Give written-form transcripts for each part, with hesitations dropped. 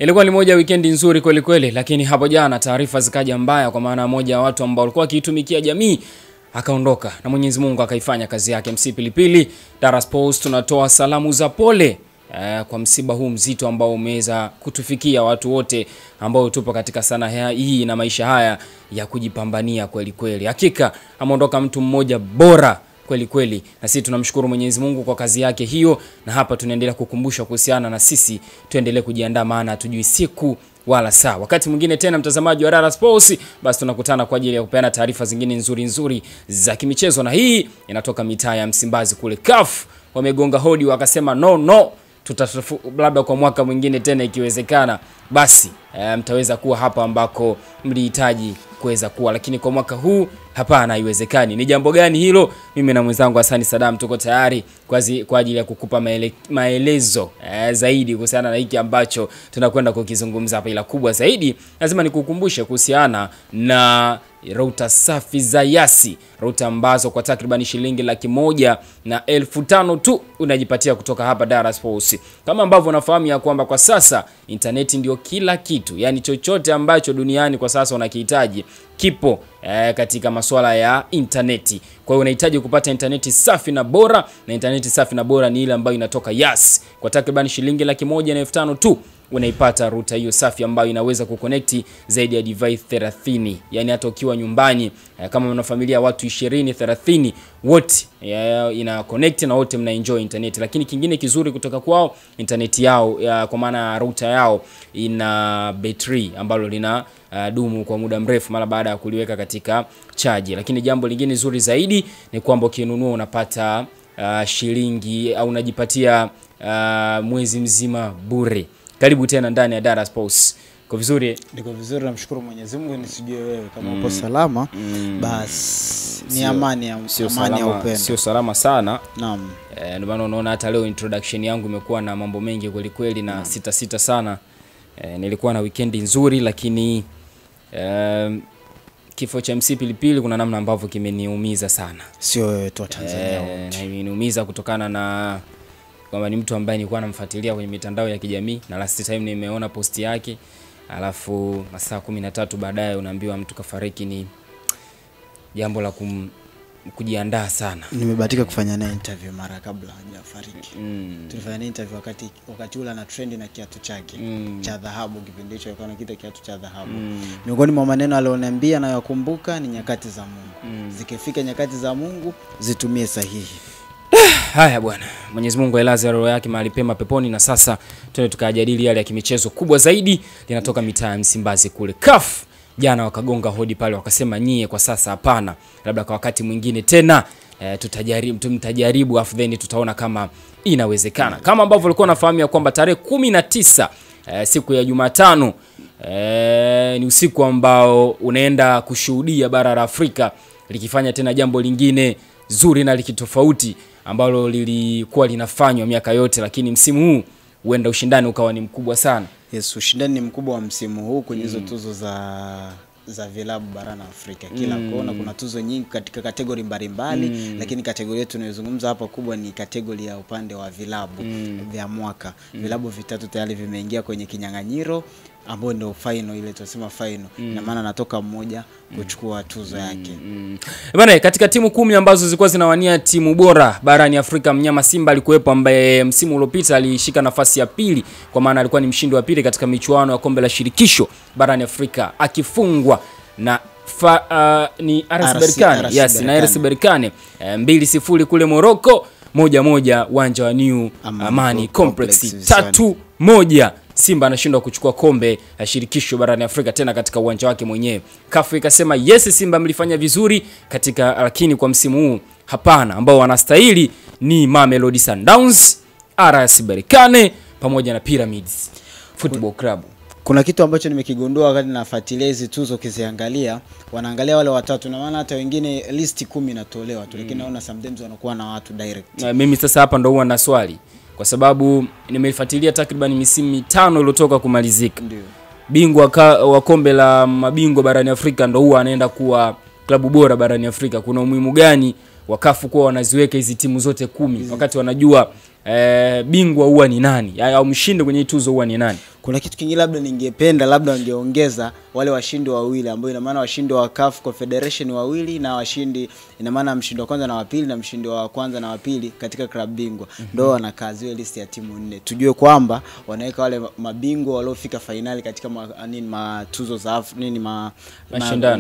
Ilikuwa ni moja weekend nzuri kweli kweli, lakini hapo jana taarifa zikaja mbaya kwa maana moja wa watu ambao walikuwa wakitumikia jamii akaondoka na Mwenyezi Mungu akaifanya kazi yake. MC Pilipili, Dar Post tunatoa salamu za pole kwa msiba huu mzito ambao umeweza kutufikia watu wote ambao tupo katika sana hii na maisha haya ya kujipambania kweli kweli. Hakika ameondoka mtu mmoja bora kweli kweli, na sisi tunamshukuru Mwenyezi Mungu kwa kazi yake hiyo, na hapa tunaendelea kukumbusha kuhusiana na sisi tuendelee kujiandaa, maana hatujui siku wala saa. Wakati mwingine tena mtazamaji wa Dar Sports, basi tunakutana kwa ajili ya kupeana taarifa zingine nzuri za kimichezo, na hii inatoka mitaa ya Msimbazi kule. CAF wamegonga hodi wakasema no, labda kwa mwaka mwingine tena ikiwezekana basi mtaweza kuwa hapa ambako mlihitaji kuweza kuwa, lakini kwa mwaka huu hapana, haiwezekani. Ni jambo gani hilo? Mimi na mwenzangu Hassan Saddam tuko tayari kwa ajili ya kukupa maelezo zaidi kuhusiana na hiki ambacho tunakwenda kukizungumza hapa. Ila kubwa zaidi lazima nikukumbushe kuhusiana na router safi za Yasi, router ambazo kwa takriban shilingi 1,500 tu unajipatia kutoka hapa Dar Sports. Kama ambavyo unafahamu ya kwamba kwa sasa internet ndio kila kitu, yani chochote ambacho duniani kwa sasa unakihitaji kipo katika masuala ya interneti. Kwa hiyo unahitaji kupata interneti safi na bora, na interneti safi na bora ni ile ambayo inatoka Yasi. Kwa takriban shilingi 1,500 tu unaipata router hiyo safi ambayo inaweza kuconnect zaidi ya device 30. Yani hata ukiwa nyumbani kama una familia watu 20-30 wote ina connect na wote mna enjoy internet. Lakini kingine kizuri kutoka kwao, internet yao kwa maana router yao ina battery ambalo lina dumu kwa muda mrefu mara baada ya kuliweka katika charge. Lakini jambo lingine zuri zaidi ni kwamba ukinunua unapata shilingi au unajipatia mwezi mzima bure. Karibu tena ndani ya Dar Sports. Kwa vizuri? Niko vizuri, namshukuru Mwenyezi Mungu. Nisijue wewe kama upo salama, basi ni amani ya upendo. Sio salama sana. Naam. Ndio maana unaona hata leo introduction yangu imekuwa na mambo mengi kweli kweli na sita sana. Nilikuwa na weekend nzuri, lakini kifo cha MC Pilipili kuna namna ambavyo kimeniumiza sana. Sio wewe tu, Tanzania wote. Na imeniumiza kutokana na kwamba ni mtu ambaye nilikuwa namfuatilia kwenye mitandao ya kijamii, na last time nimeona post yake, alafu masaa 13 baadaye unaambiwa mtu kafariki. Ni jambo la kujiandaa sana. Nimebahatika kufanya naye interview mara kabla hajafariki. Tulifanya naye interview wakati ule na trend na kiatu chake cha dhahabu. Kipindi hicho alikuwa anakiita kiatu cha dhahabu. Miongoni mwa maneno alioniambia na yakumbuka ni nyakati za Mungu. Zikifika nyakati za Mungu zitumie sahihi. Haya bwana, Mwenyezi Mungu ailaze roho yake mahali pema peponi. Na sasa tuende tukajadili yale ya kimichezo. Kubwa zaidi linatoka mitaa ya Msimbazi kule. CAF jana wakagonga hodi pale wakasema nyie kwa sasa hapana, labda kwa wakati mwingine tena tutajaribu afu then tutaona kama inawezekana. Kama ambavyo ulikuwa unafahamu ya kwamba tarehe 19 siku ya Jumatano ni usiku ambao unaenda kushuhudia bara la Afrika likifanya tena jambo lingine zuri na likitofauti ambalo lilikuwa linafanywa miaka yote, lakini msimu huu huenda ushindani ukawa ni mkubwa sana. Yes, ushindani ni mkubwa wa msimu huu kwenye hizo tuzo za vilabu barani Afrika. Kila kona kuna tuzo nyingi katika kategori mbalimbali, lakini kategori yetu tunayozungumza hapa kubwa ni kategori ya upande wa vilabu vya mwaka. Vilabu vitatu tayari vimeingia kwenye kinyang'anyiro ambao ndio final, ile tunasema final. Na maana natoka mmoja kuchukua tuzo yake. Bwana, katika timu 10 ambazo zilikuwa zinawania timu bora barani Afrika, mnyama Simba alikuwepo, ambaye msimu uliopita alishika nafasi ya pili, kwa maana alikuwa ni mshindi wa pili katika michuano ya kombe la shirikisho barani Afrika, akifungwa na ni RS Berkane. Yes, na RS Berkane 2-0 kule Morocco, 1-1 uwanja wa New Amani Complex. 3-1 Simba anashindwa kuchukua kombe la shirikisho barani Afrika tena katika uwanja wake mwenyewe. CAF ikasema yes, Simba mlifanya vizuri katika, lakini kwa msimu huu hapana, ambao wanastahili ni Mamelodi Sundowns, RS Berkane pamoja na Pyramids Football Club. Kuna kitu ambacho nimekigundua wakati nafuatilia hizi tuzo, kiziangalia wanaangalia wale watatu, na maana hata wengine list 10 inatolewa tu, lakini naona sometimes wanakuwa na watu direct. Mimi sasa hapa ndo huwa na swali, kwa sababu nimefuatilia takriban misimu 5 iliyotoka kumalizika. Ndio bingwa wa kombe la mabingwa barani Afrika ndo huwa anaenda kuwa klabu bora barani Afrika. Kuna umuhimu gani wakafu kwa wanaziweka hizi timu zote 10 wakati wanajua bingwa huwa ni nani au mshindi kwenye tuzo huwa ni nani? Kuna kitu kingine labda ningependa labda wangeongeza wale washindi wawili, ambao ina maana washindi wa CAF Confederation wawili na washindi, ina maana mshindi wa kwanza na wa pili na mshindi wa kwanza na wa pili katika klabu bingwa ndio wanakazi ile list ya timu 4. Tujue kwamba wanaweka wale mabingwa waliofika finali katika matuzo za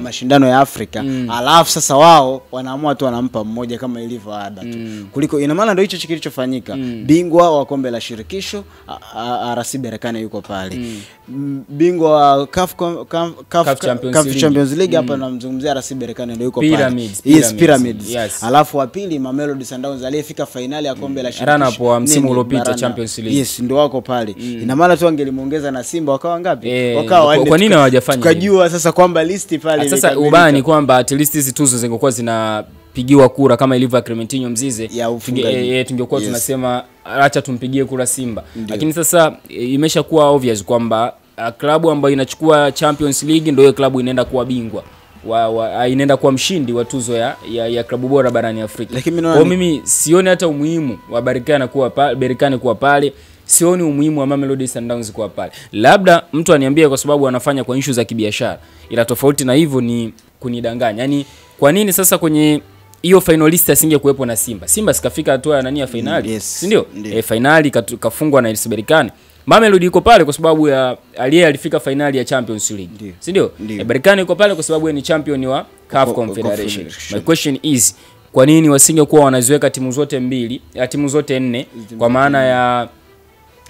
mashindano ya Afrika. Alafu sasa wao wanaamua tu wanampa mmoja kama ilivyo ada tu. Kuliko ina maana ndio hicho kilichofanyika. Bingwa wa kombe la shirikisho RS Berkane yuko pale. Bingwa wa CAF Champions League hapa namzungumzia RS Berkane ndio yuko pale. Pyramids. Yes. Alafu wa pili Mamelodi Sundowns aliyefika finali ya kombe la shirikisho. Rana kwa msimu uliopita Champions League. Yes, ndio wako pale. Ina maana tu angelimuongeza na Simba wakawa ngapi? Wakawa 4. Kwa nini hawajafanya? Tukajua sasa kwamba listi pale sasa ubaya ni kwamba at least hizi tuzo zingekuwa zinapigiwa kura kama ilivyo Clementino Mzize, tungekuwa tunasema acha tumpigie kura Simba. Lakini sasa imeshakuwa obvious kwamba klabu ambayo inachukua Champions League ndio hiyo klabu inaenda kuwa bingwa inaenda kuwa mshindi wa tuzo ya klabu bora barani Afrika. Kwa mimi sioni hata umuhimu wa Berkane kuwa pale, sioni umuhimu wa Mamelodi Sundowns kuwa pale. Labda mtu aniambie kwa sababu wanafanya kwa issue za kibiashara, ila tofauti na hivyo ni kunidanganya. Yani kwa nini sasa kwenye hiyo finalist asingekuepo na Simba? Simba sikafika hatua ya ya finali, si ndio? Finali kafungwa na RS Berkane. Mamelodi yuko pale kwa sababu ya alifika finali ya Champions League, si ndio? Berkane yuko pale kwa sababu ni champion wa CAF Confederation. My question is, kwa nini wasingekuwa wanaziweka timu zote 4 kwa maana ya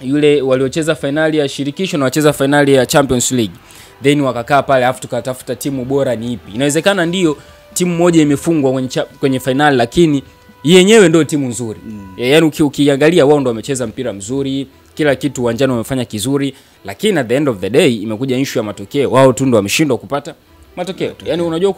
yule waliocheza finali ya shirikisho na wacheza finali ya Champions League, then wakakaa pale afu tukatafuta timu bora ni ipi? Inawezekana ndio timu moja imefungwa kwenye finali, lakini yenyewe ndio timu nzuri. Yaani ukiangalia wao ndio wamecheza mpira mzuri, kila kitu uwanjani wamefanya kizuri, lakini at the end of the day imekuja issue ya matokeo. Wao tu ndio wameshindwa kupata matokeo. Yaani unajua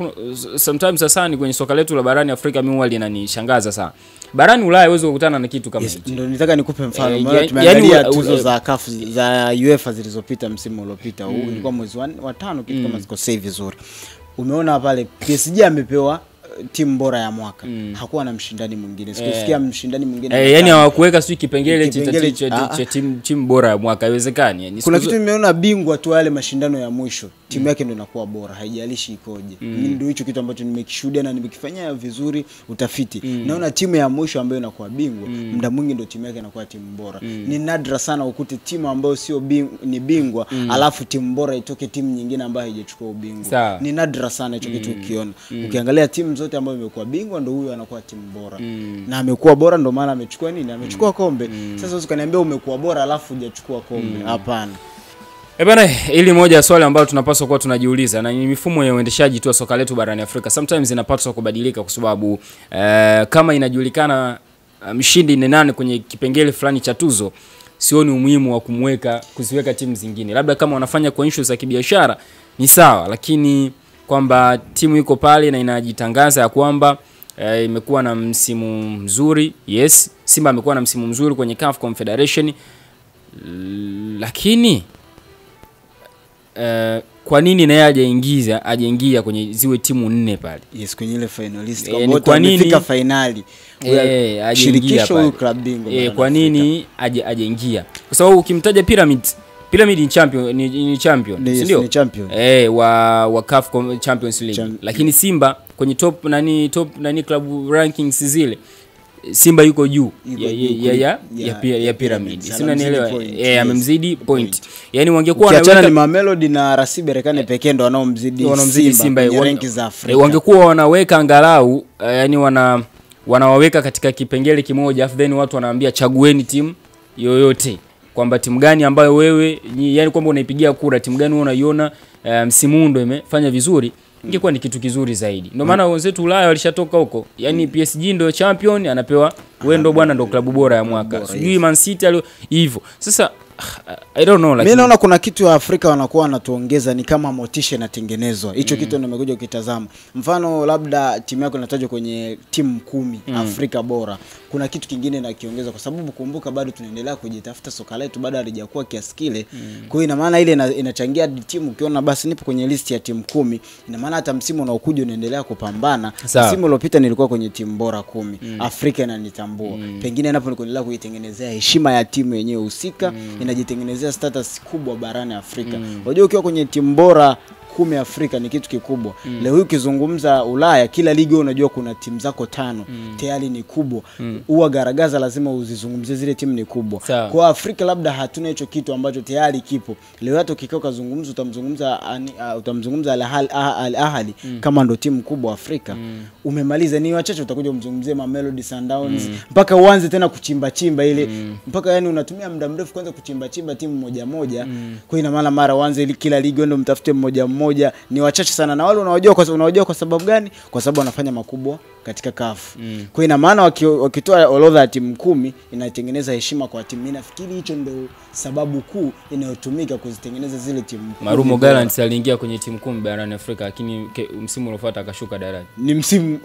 sometimes sasa ni kwenye soka letu la barani Afrika mimi wali inanishangaza sana. Barani Ulaya uwezo kukutana na kitu kama hicho. Ndio nitaka nikupe mfano. Tumeangalia tuzo za CAF za UEFA zilizopita msimu uliopita. Huu ilikuwa mwezi wa 5 kitu kama ziko save vizuri. Umeona pale PSG amepewa timu bora ya mwaka. Hakuwa na mshindani mwingine. Sikusikia mshindani mwingine. Yaani hawakuweka sio kipengele cha timu bora ya mwaka, haiwezekani. Yani kuna kitu nimeona bingwa tu yale mashindano ya mwisho, timu yake ndio inakuwa bora, haijalishi ikoje. Mimi ndio hicho kitu ambacho nimekishuhudia na nimekifanyia vizuri utafiti. Naona timu ya mwisho ambayo inakuwa bingwa, muda mwingi ndio timu yake inakuwa timu bora. Ni nadra sana ukute timu ambayo sio ni bingwa alafu timu bora itoke timu nyingine ambayo haijachukua ubingwa. Ni nadra sana hicho kitu ukiona. Ukiangalia timu zote ambayo imekuwa bingwa ndio huyo anakuwa timu bora. Na amekuwa bora ndio maana amechukua nini? Amechukua kombe. Sasa usikaniambia umekuwa bora alafu hujachukua kombe. Hapana. Bana, ili moja ya swali ambalo tunapaswa kuwa tunajiuliza, na ni mifumo ya uendeshaji tu wa soka letu barani Afrika sometimes inapaswa kubadilika, kwa sababu kama inajulikana mshindi ni nani kwenye kipengele fulani cha tuzo, sioni umuhimu wa kuziweka timu zingine. Labda kama wanafanya kwa issue za kibiashara ni sawa, lakini kwamba timu iko pale na inajitangaza ya kwamba imekuwa na msimu mzuri. Yes, Simba amekuwa na msimu mzuri kwenye CAF Confederation, lakini kwa nini naye hajaingia kwenye ziwe timu 4 pale? Yes, kwenye ile finalist ambao wamefika finali. Shirikisho club bingwa. Kwa nini hajaingia? Kwa sababu ukimtaja Pyramid ni champion, si ndio? Ni champion. Wa CAF Champions League. Lakini Simba kwenye top club rankings zile, Simba yuko juu ya Pyramid. Sina nielewa. Amemzidi point. Yaani wangekuwa wanaweka ni Mamelodi na RS Berkane pekee ndo wanaomzidi Simba kwenye ranki za Afrika. Wangekuwa wanaweka angalau yani wanawaweka katika kipengele kimoja, afu then watu wanaambia chagueni timu yoyote, kwamba timu gani ambayo wewe yani kwamba unaipigia kura timu gani unaiona msimu ndo imefanya vizuri, ingekuwa ni kitu kizuri zaidi. Ndio maana wenzetu Ulaya walishatoka huko. Yaani PSG ndio champion anapewa wewe ndo bwana ndo klabu bora ya mwaka. Sijui Man City hivyo. Sasa I don't know, mimi naona kuna kitu wa Afrika wanakuwa wanatuongeza, ni kama motisha inatengenezwa. Hicho kitu nimekuja ukitazama. Mfano labda timu yako inatajwa kwenye timu 10 Afrika bora. Kuna kitu kingine na kiongeza, kwa sababu kumbuka bado tunaendelea kujitafuta, soka letu bado halijakuwa kiasi kile. Kwa hiyo ina maana ile inachangia timu, ukiona basi nipo kwenye list ya timu 10, ina maana hata msimu unaokuja unaendelea kupambana. Msimu uliopita nilikuwa kwenye timu bora 10. Afrika inanitambua. Pengine napo nikuendelea kuitengenezea heshima ya timu yenyewe husika, inajitengenezea status kubwa barani Afrika. Unajua ukiwa kwenye timu bora 10 Afrika ni kitu kikubwa. Leo ukizungumza Ulaya, kila ligi unajua kuna timu zako 5 tayari ni kubwa. Huwa garagaza lazima uzizungumzie zile timu ni kubwa. Kwa Afrika labda hatuna hicho kitu ambacho tayari kipo. Leo hata ukikaa ukazungumza, utamzungumza Al Ahly kama ndo timu kubwa Afrika. Umemaliza, ni wachache utakuja umzungumzie Mamelodi Sundowns mpaka uanze tena kuchimba ile mpaka yani unatumia muda mrefu kwanza kuchimba timu moja moja. Kwa ina maana mara uanze kila ligi ndio mtafute mmoja, ni wachache sana, na wale unawajua kwa sababu gani? Kwa sababu wanafanya makubwa katika CAF. Kwa ina maana wakitoa orodha ya timu 10 inatengeneza heshima kwa timu. Mimi nafikiri hicho ndio sababu kuu inayotumika kuzitengeneza zile timu. Marumo Gallants aliingia kwenye timu 10 barani Afrika, lakini msimu uliofuata akashuka daraja. Ni msimu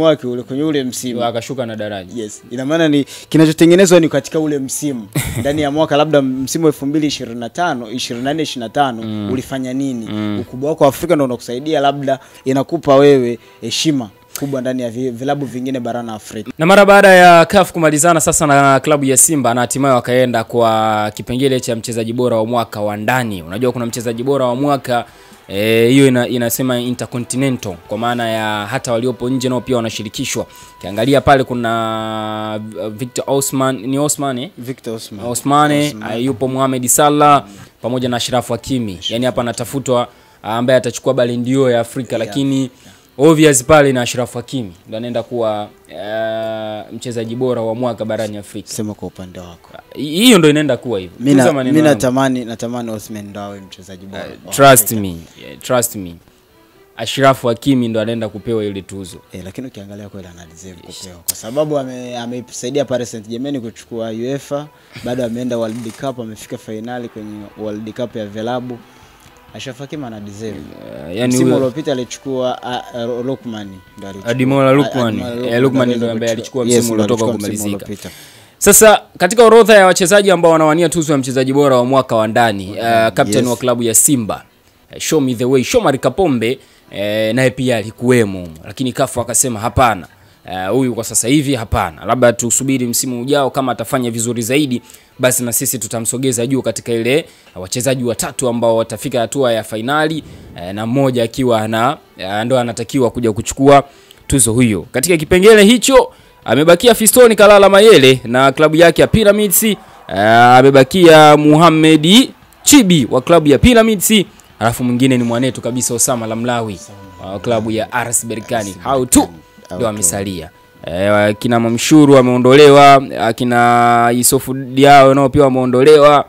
wake kwenye ule msimu akashuka na daraja. Yes. Ina maana ni kinachotengenezwa ni katika ule msimu. Ndani ya mwaka labda msimu 2024-25 ulifanya nini? Ukubwa wako Afrika ndio unakusaidia, labda inakupa wewe heshima kubwa ndani ya vilabu vingine barani Afrika. Na mara baada ya CAF kumalizana sasa na klabu ya Simba, na hatimaye wakaenda kwa kipengele cha mchezaji bora wa mwaka wa ndani. Unajua kuna mchezaji bora wa mwaka hiyo inasema intercontinental, kwa maana ya hata waliopo nje nao pia wanashirikishwa. Kiangalia pale kuna Victor Osimhen, yupo Mohamed Salah pamoja na Ashraf Hakimi. Yani hapa anatafutwa ambaye atachukua Ballon d'Or ya Afrika, lakini obvious pale na Ashraf Hakimi ndio anaenda kuwa mchezaji bora wa mwaka barani Afrika. Sema kwa upande wako. Hiyo ndio inaenda kuwa hivyo. Mimi natamani Osimhen ndio awe mchezaji bora. Trust me. Ashraf Hakimi ndo anaenda kupewa ile tuzo. Lakini ukiangalia kweli ana deserve kupewa, kwa sababu ameisaidia Paris Saint-Germain kuchukua UEFA, bado ameenda World Cup, amefika finali kwenye World Cup ya vilabu. Ashraf Hakimi ana deserve. Yani msimu uliopita alichukua Lukman ndo alichukua. Ademola Lukman ndo ambaye alichukua msimu uliotoka kumalizika. Sasa katika orodha ya wachezaji ambao wanawania tuzo ya mchezaji bora wa mwaka wa ndani, captain wa klabu ya Simba, show me the way, Shomari Kapombe naye pia alikuwemo, lakini CAF akasema hapana, huyu kwa sasa hivi hapana, labda tusubiri msimu ujao, kama atafanya vizuri zaidi basi na sisi tutamsogeza juu katika ile wachezaji watatu ambao watafika hatua ya finali, na mmoja akiwa ndo anatakiwa kuja kuchukua tuzo hiyo. Katika kipengele hicho amebakia Fiston Kalala Mayele na klabu yake ya Pyramids, amebakia Mohamed Chibi wa klabu ya Pyramids, alafu mwingine ni mwanetu kabisa Osama Lamlawi wa klabu ya RS Berkane. Hao tu ndio amesalia. Kina Mamshuru ameondolewa, akina Yusufu Diao nao pia wameondolewa.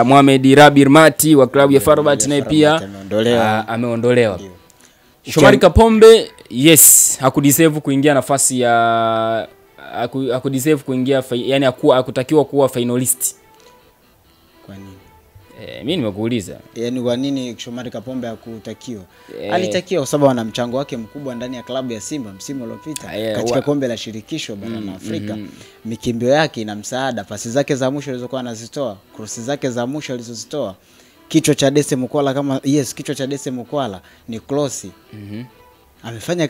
Mohamed Rabir Mati wa klabu ya Farabat naye pia ameondolewa. Shomari Kapombe hakudeserve kuingia nafasi ya hakudeserve kuingia, yani hakutakiwa kuwa finalist. Kwa nini? Mimi nimekuuliza. Yani kwa nini Shomari Kapombe hakutakiwa? Alitakiwa kwa sababu ana mchango wake mkubwa ndani ya klabu ya Simba msimu uliopita katika kombe la shirikisho barani Afrika. Mikimbio yake ina msaada, pasi zake za mwisho alizokuwa anazitoa, cross zake za mwisho alizozitoa. Kichwa cha Dese Mukwala kichwa cha Dese Mukwala ni close. Amefanya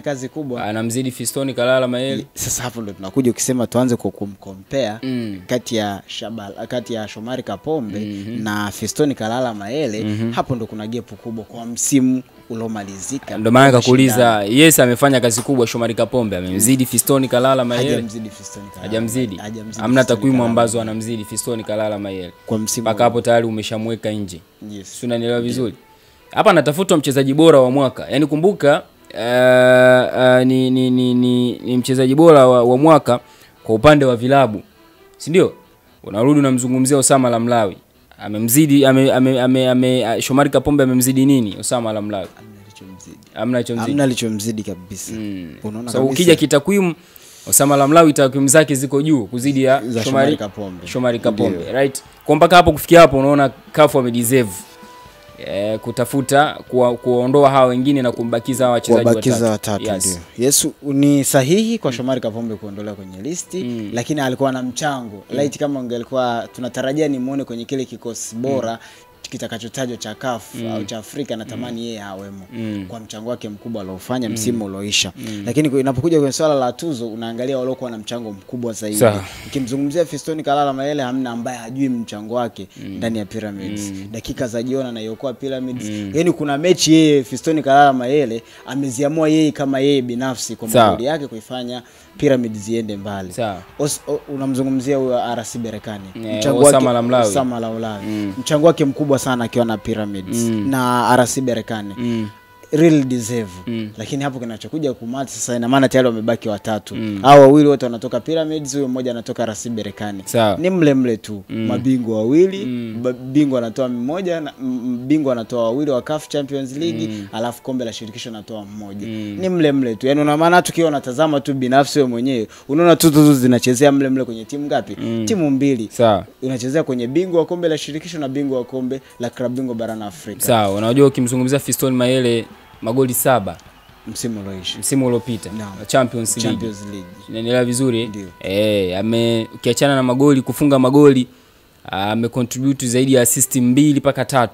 kazi kubwa. Anamzidi Fiston Kalala Mayele. Sasa hapo ndo tunakuja ukisema tuanze kumcompare kati ya Shomari Kapombe na Fiston Kalala Mayele. Hapo ndo kuna gap kubwa kwa msimu uliomalizika. Ndio maana nikakuuliza. Amefanya kazi kubwa Shomari Kapombe, amemzidi Fiston Kalala Mayele. Hajamzidi. Hamna takwimu ambazo anamzidi Fiston Kalala Mayele kwa msimu. Paka hapo tayari umeshamweka nje. Si unanielewa vizuri? Hapa anatafutwa mchezaji bora wa mwaka. Yaani kumbuka ni mchezaji bora wa mwaka kwa upande wa vilabu. Si ndio? Unarudi unamzungumzia Osama Lamlawi. Amemzidi Shomari Kapombe amemzidi nini Osama Lamlawi? Hamna alichomzidi kabisa. Unaona kabisa. Ukija kitakwimu Osama Lamlawi takwimu zake ziko juu kuzidi ya Shomari Kapombe, right? Kwa mpaka hapo kufikia hapo unaona CAF wamedeserve kutafuta kuondoa hao wengine na kumbakiza hao wachezaji watatu. Yes. Yes, ni sahihi kwa Shomari Kapombe kuondolewa kwenye listi, lakini alikuwa na mchango. Light kama ungelikuwa tunatarajia ni muone kwenye kile kikosi bora kitakachotajwa cha CAF au cha Afrika, natamani yeye awemo kwa mchango wake mkubwa aliofanya msimu ulioisha. Lakini inapokuja kwenye swala la tuzo unaangalia waliokuwa na mchango mkubwa zaidi. Ukimzungumzia Fiston Kalala Mayele hamna ambaye hajui mchango wake ndani ya Pyramids. Dakika za jioni anayokuwa Pyramids. Yaani kuna mechi yeye Fiston Kalala Mayele ameziamua yeye kama yeye binafsi kwa magoli yake kuifanya Pyramids ziende mbali. Unamzungumzia huyo RC Berkane. Mchango wake Osama Lamlawi. Mchango wake mkubwa sana akiwa na Pyramids na RC Berkane. Real deserve. Lakini hapo kinachokuja kumati sasa, ina maana tayari wamebaki watatu. Hao wawili wote wanatoka Pyramids, huyo mmoja anatoka RC Berkane. Ni mle tu. Mabingwa wawili, bingwa anatoa mmoja, bingwa anatoa wawili wa CAF Champions League, alafu kombe la shirikisho anatoa mmoja. Ni mle tu. Yaani una maana tukiwa unatazama tu binafsi wewe mwenyewe, unaona tuzo zinachezea mle kwenye timu ngapi? Timu mbili. Unachezea kwenye bingwa wa kombe la shirikisho na bingwa wa kombe la klabu bingwa barani Afrika. Sawa, unajua ukimzungumzia Fiston Mayele magoli 7 msimu uliopita Champions League. Inaendelea vizuri. Ukiachana na magoli, kufunga magoli, amecontribute zaidi ya assist 2 mpaka 3.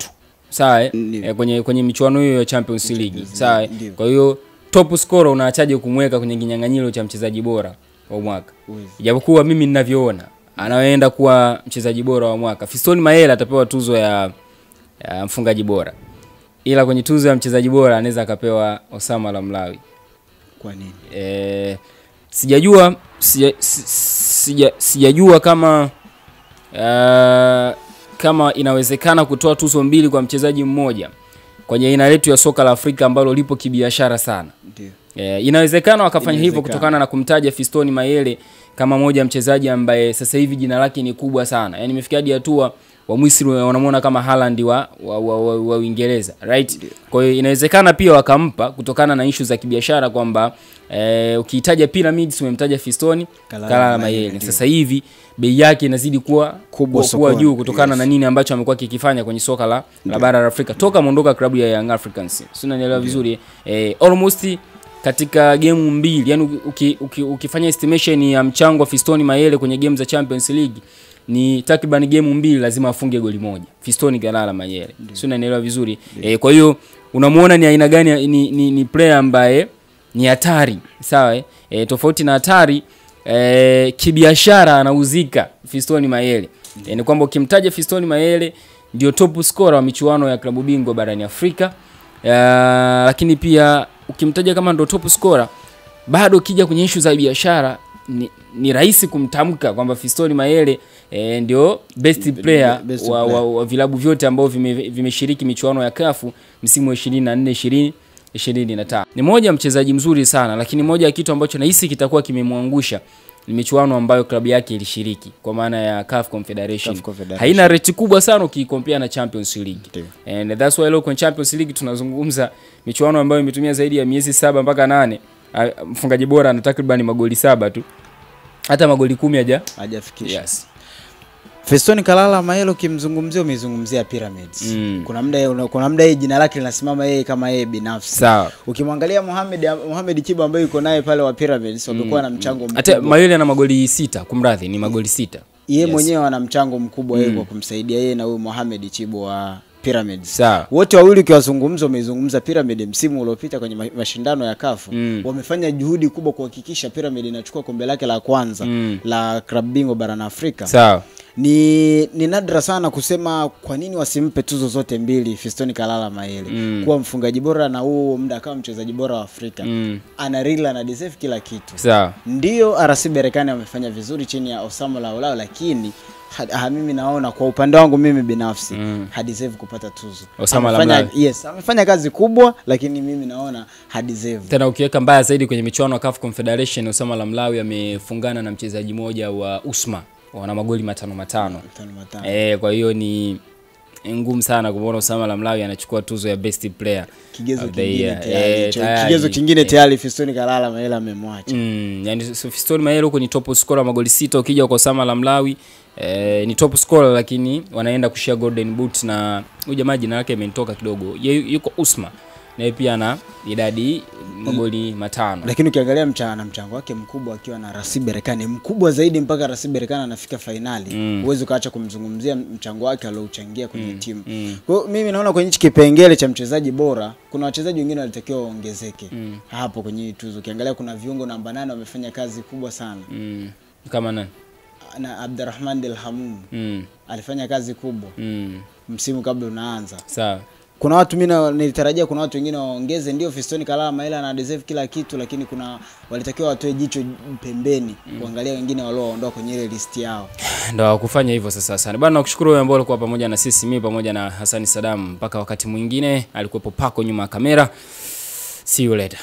Sawa, kwenye michuano hiyo ya Champions League. Sawa. Kwa hiyo top scorer unaachaje kumweka kwenye kinyang'anyiro cha mchezaji bora wa mwaka? Japokuwa mimi ninavyoona anaenda kuwa mchezaji bora wa mwaka, Fiston Mayele atapewa tuzo ya mfungaji bora. Ila kwenye tuzo ya mchezaji bora anaweza akapewa Osama Lamlawi. Kwa nini? Sijajua kama inawezekana kutoa tuzo mbili kwa mchezaji mmoja kwenye aina letu ya soka la Afrika ambalo lipo kibiashara sana. Ndio. Inawezekana wakafanya hivyo kutokana na kumtaja Fiston Mayele kama moja mchezaji ambaye sasa hivi jina lake ni kubwa sana. Yaani imefikia hadi hatua wa Misri wanamuona kama Haaland wa Uingereza, right? Kwa hiyo inawezekana pia wakampa kutokana na issue za kibiashara kwamba ukihitaja Pyramids umemtaja Fiston Kalala Mayele. Sasa hivi bei yake inazidi kuwa kubwa juu kutokana na nini ambacho amekuwa kikifanya kwenye soka la bara la Afrika toka mondoka klabu ya Young Africans. Sio, unanielewa vizuri? Almost katika game 2, yani ukifanya estimation ya mchango wa Fiston Mayele kwenye game za Champions League ni takriban game 2 lazima afunge goli moja Fiston Kalala Mayele. Sio, unanielewa vizuri? Kwa hiyo unamuona ni aina gani ni player ambaye ni hatari, sawa? Tofauti na hatari kibiashara anauzika Fiston Mayele. Ni kwamba ukimtaja Fiston Mayele ndio top scorer wa michuano ya klabu bingwa barani Afrika. Lakini pia ukimtaja kama ndio top scorer, bado kija kwenye issue za biashara ni rahisi kumtamka kwamba Fiston Mayele ndio best player wa vilabu vyote ambao vimeshiriki michuano ya CAF msimu wa 24-20-25. Ni moja mchezaji mzuri sana, lakini moja ya kitu ambacho nahisi kitakuwa kimemwangusha ni michuano ambayo klabu yake ilishiriki kwa maana ya CAF Confederation. Haina rate kubwa sana ukikompare na Champions League. And that's why leo kwenye Champions League tunazungumza michuano ambayo imetumia zaidi ya miezi 7 mpaka 8. Mfungaji bora ana takriban magoli 7 tu. Hata magoli 10 hajafikisha. Yes. Fiston Kalala Mayele ukimzungumzia umezungumzia Pyramids. Kuna muda jina lake linasimama yeye kama yeye binafsi. Sawa. Ukimwangalia Mohamed Kiba ambaye yuko naye pale wa Pyramids wamekuwa na mchango mkubwa. Hata Mayele ana magoli 6, kumradhi ni magoli 6. Yeye mwenyewe ana mchango mkubwa yeye kwa kumsaidia yeye na huyu Mohamed Chibo wa Pyramids. Wote wawili kiwazungumza umezungumza Pyramid msimu uliopita kwenye mashindano ya CAF. Wamefanya juhudi kubwa kuhakikisha Pyramid inachukua kombe lake la kwanza la klabu bingwa barani Afrika. Sawa. Ni nadra sana kusema kwa nini wasimpe tuzo zote mbili Fiston Kalala Mayele kuwa mfungaji bora na huo muda kama mchezaji bora wa Afrika. Ana real na deserve kila kitu. Sawa. Ndio RC Berkane amefanya vizuri chini ya Osama Lamlawi, lakini mimi naona kwa upande wangu mimi binafsi hadeserve kupata tuzo. Osama Lamlawi. Yes, amefanya kazi kubwa lakini mimi naona hadeserve. Tena ukiweka mbaya zaidi kwenye michuano ya CAF Confederation, Osama Lamlawi amefungana na mchezaji mmoja wa Usma wana magoli 5. Kwa hiyo ni ngumu sana kuona Osama Lamlawi anachukua tuzo ya best player. Kigezo kingine tayari. Kigezo kingine tayari Fiston Kalala Mayele amemwacha. Yani Fiston Mayele huko ni top scorer magoli 6, ukija kwa Osama Lamlawi ni top scorer, lakini wanaenda kushare golden boot na huyu jamaa jina lake imenitoka kidogo. Yuko Usma na pia ana idadi magoli 5. Lakini ukiangalia mchango wake mkubwa akiwa na Rasib Berkane, mkubwa zaidi mpaka Rasib Berkane anafika finali. Uwezo kaacha kumzungumzia mchango wake aliochangia kwenye timu. Kwa hiyo mimi naona kwenye hichi kipengele cha mchezaji bora kuna wachezaji wengine walitakiwa waongezeke hapo kwenye tuzo. Ukiangalia kuna viungo namba 8 wamefanya kazi kubwa sana. Kama nani? Na Abdurrahman Delhamum alifanya kazi kubwa msimu kabla unaanza. Sawa. Kuna watu mimi nilitarajia kuna watu wengine waongeze, ndio Fiston Kalala Mayele ana deserve kila kitu, lakini kuna walitakiwa watoe jicho pembeni kuangalia wengine walioondoka kwenye ile list yao. Ndio kufanya hivyo sasa sana. Bwana nakushukuru wewe ambao ulikuwa pamoja na sisi, mimi pamoja na Hasani Saddam mpaka wakati mwingine. Alikuwepo Pako nyuma ya kamera. See you later.